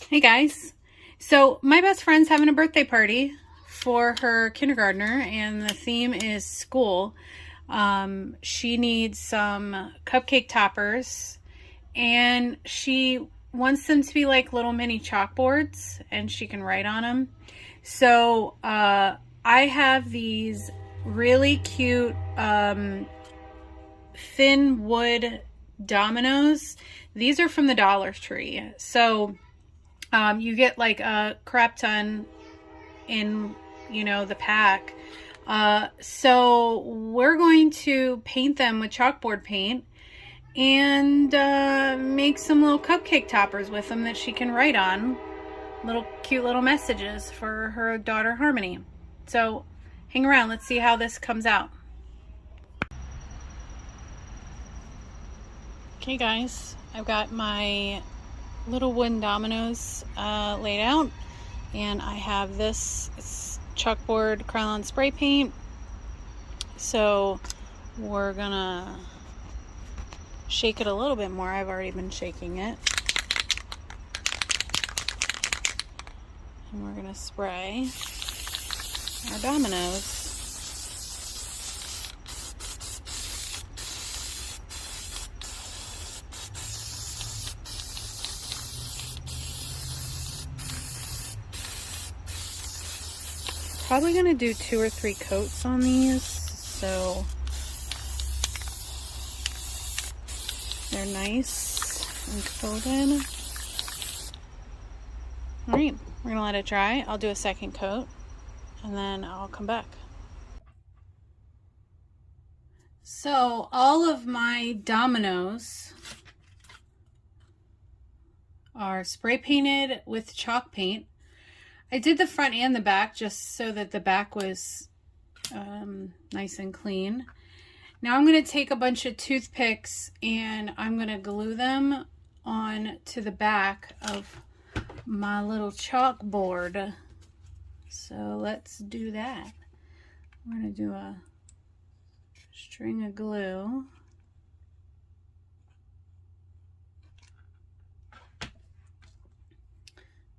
Hey guys, so my best friend's having a birthday party for her kindergartner and the theme is school. She needs some cupcake toppers and she wants them to be like little mini chalkboards and she can write on them. So I have these really cute thin wood dominoes. These are from the Dollar Tree. So you get like a crap ton in, the pack. So we're going to paint them with chalkboard paint and make some little cupcake toppers with them that she can write on. Cute little messages for her daughter Harmony. So hang around, let's see how this comes out. Okay guys, I've got my little wooden dominoes laid out, and I have this, it's chalkboard Krylon spray paint. So we're gonna shake it a little bit more. I've already been shaking it, and we're gonna spray our dominoes. Probably gonna do 2 or 3 coats on these, so they're nice and coated. All right, we're gonna let it dry. I'll do a second coat and then I'll come back. So all of my dominoes are spray painted with chalk paint. I did the front and the back just so that the back was nice and clean. Now I'm going to take a bunch of toothpicks and I'm going to glue them on to the back of my little chalkboard. So let's do that. We're going to do a string of glue.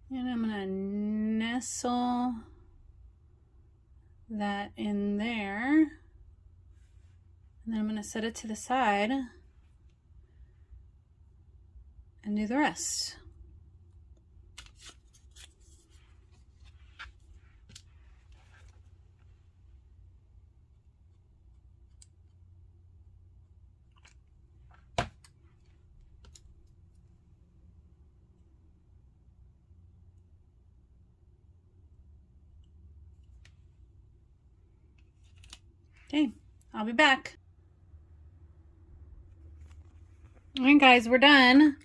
And I'm going to nestle that in there. And then I'm going to set it to the side and do the rest. Okay, I'll be back. All right, guys, we're done.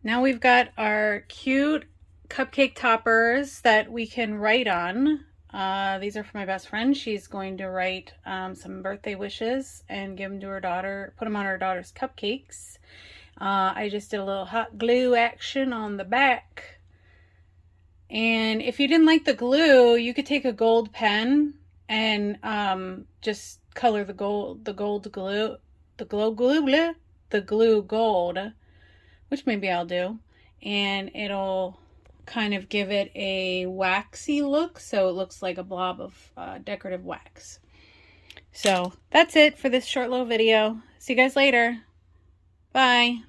Now we've got our cute cupcake toppers that we can write on. These are for my best friend. She's going to write some birthday wishes and give them to her daughter, put them on her daughter's cupcakes. I just did a little hot glue action on the back. And if you didn't like the glue, you could take a gold pen and just color the glue gold, which maybe I'll do, and it'll kind of give it a waxy look, so it looks like a blob of decorative wax. So that's it for this short little video. See you guys later. Bye.